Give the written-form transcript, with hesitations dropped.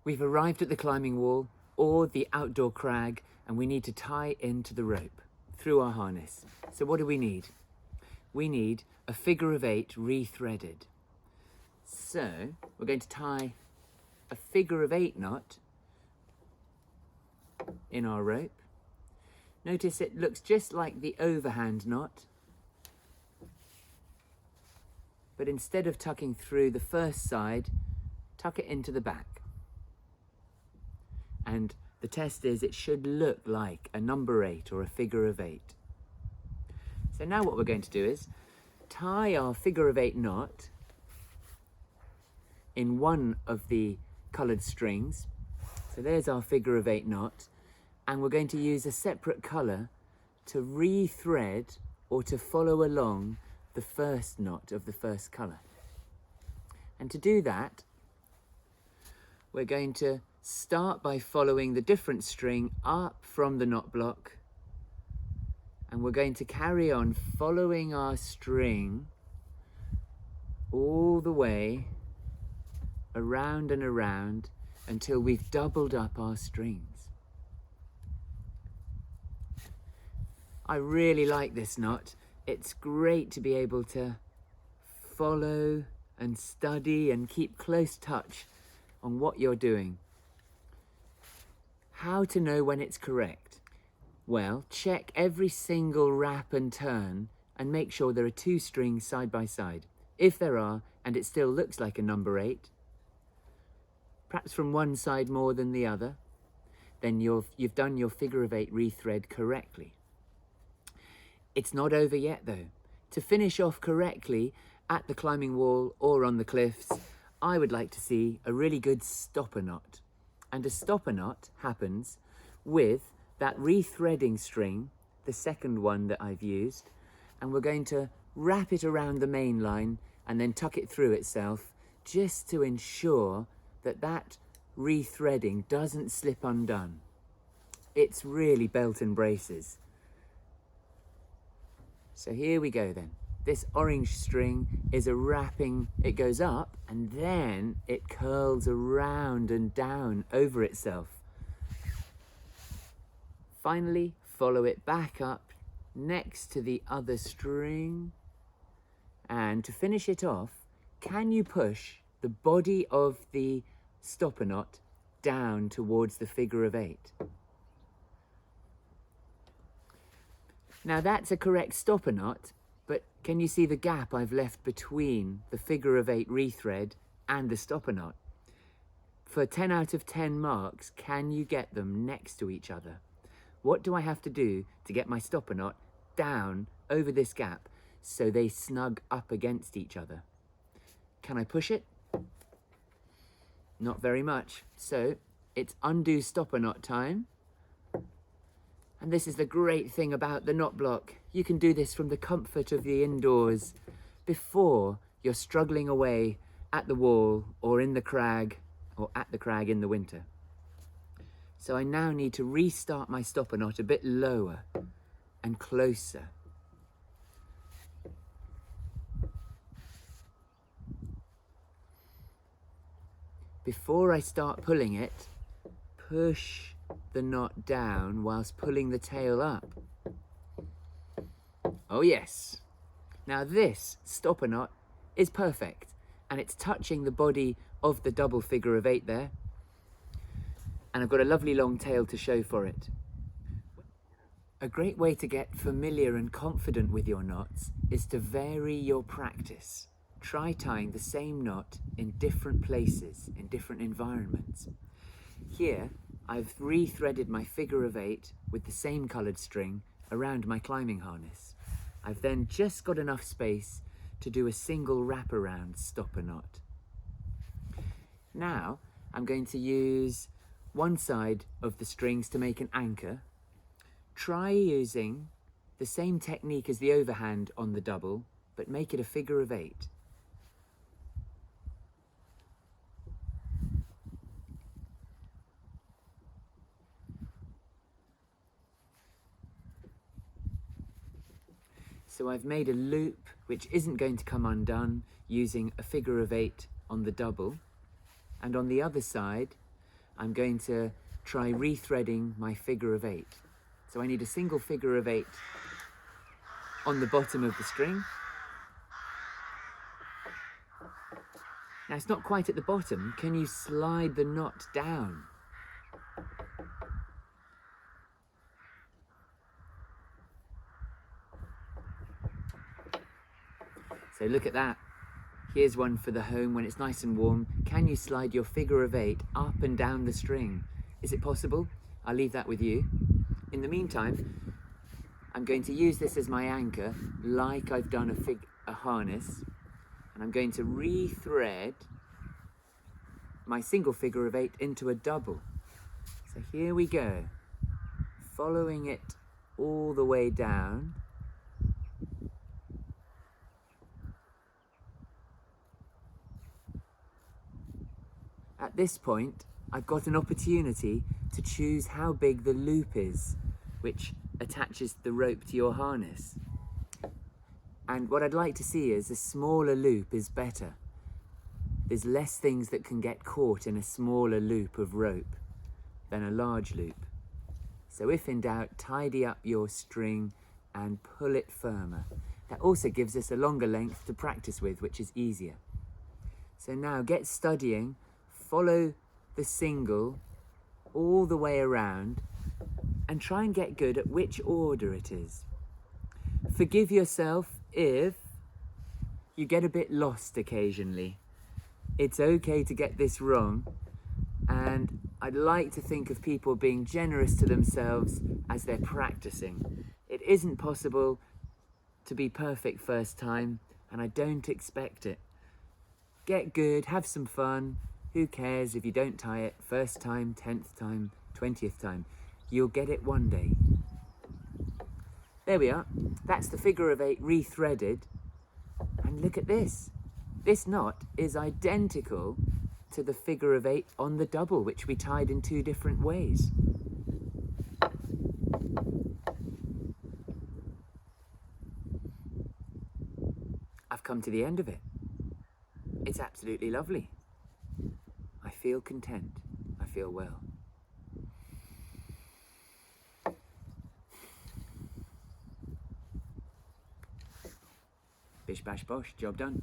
We've arrived at the climbing wall or the outdoor crag, and we need to tie into the rope through our harness. So what do we need? We need a figure of 8 rethreaded. So we're going to tie a figure of 8 knot in our rope. Notice it looks just like the overhand knot, but instead of tucking through the first side, tuck it into the back. And the test is it should look like a number 8 or a figure of 8. So now what we're going to do is tie our figure of 8 knot in one of the coloured strings. So there's our figure of 8 knot, and we're going to use a separate colour to rethread or to follow along the first knot of the first colour. And to do that, we're going to start by following the different string up from the knot block, and we're going to carry on following our string all the way around and around until we've doubled up our strings. I really like this knot. It's great to be able to follow and study and keep close touch on what you're doing. How to know when it's correct? Well, check every single wrap and turn and make sure there are 2 strings side by side. If there are, and it still looks like a number 8, perhaps from one side more than the other, then you've done your figure of 8 rethread correctly. It's not over yet though. To finish off correctly at the climbing wall or on the cliffs, I would like to see a really good stopper knot. And a stopper knot happens with that rethreading string, the second one that I've used, and we're going to wrap it around the main line and then tuck it through itself just to ensure that that rethreading doesn't slip undone. It's really belt and braces. So here we go then. This orange string is a wrapping, it goes up and then it curls around and down over itself. Finally, follow it back up next to the other string. And to finish it off, can you push the body of the stopper knot down towards the figure of 8? Now that's a correct stopper knot, but can you see the gap I've left between the figure of 8 rethread and the stopper knot? For 10 out of 10 marks, can you get them next to each other? What do I have to do to get my stopper knot down over this gap so they snug up against each other? Can I push it? Not very much. So it's undo stopper knot time. And this is the great thing about the knot block. You can do this from the comfort of the indoors before you're struggling away at the wall or in the crag or at the crag in the winter. So I now need to restart my stopper knot a bit lower and closer. Before I start pulling it, push the knot down whilst pulling the tail up. Oh yes. Now this stopper knot is perfect and it's touching the body of the double figure of 8 there. And I've got a lovely long tail to show for it. A great way to get familiar and confident with your knots is to vary your practice. Try tying the same knot in different places, in different environments. Here, I've rethreaded my figure of 8 with the same coloured string around my climbing harness. I've then just got enough space to do a single wraparound stopper knot. Now, I'm going to use one side of the strings to make an anchor. Try using the same technique as the overhand on the double, but make it a figure of 8. So I've made a loop which isn't going to come undone using a figure of 8 on the double, and on the other side I'm going to try rethreading my figure of 8. So I need a single figure of 8 on the bottom of the string. Now it's not quite at the bottom. Can you slide the knot down? So look at that. Here's one for the home when it's nice and warm. Can you slide your figure of 8 up and down the string? Is it possible? I'll leave that with you. In the meantime, I'm going to use this as my anchor, like I've done a harness, and I'm going to rethread my single figure of 8 into a double. So here we go, following it all the way down. At this point, I've got an opportunity to choose how big the loop is, which attaches the rope to your harness. And what I'd like to see is a smaller loop is better. There's less things that can get caught in a smaller loop of rope than a large loop. So if in doubt, tidy up your string and pull it firmer. That also gives us a longer length to practice with, which is easier. So now get studying, follow the single all the way around and try and get good at which order it is. Forgive yourself if you get a bit lost occasionally. It's okay to get this wrong, and I'd like to think of people being generous to themselves as they're practicing. It isn't possible to be perfect first time, and I don't expect it. Get good, have some fun. Who cares if you don't tie it first time, 10th time, 20th time? You'll get it one day. There we are. That's the figure of 8 rethreaded. And look at this. This knot is identical to the figure of 8 on the double, which we tied in 2 different ways. I've come to the end of it. It's absolutely lovely. I feel content. I feel well. Bish bash bosh, job done.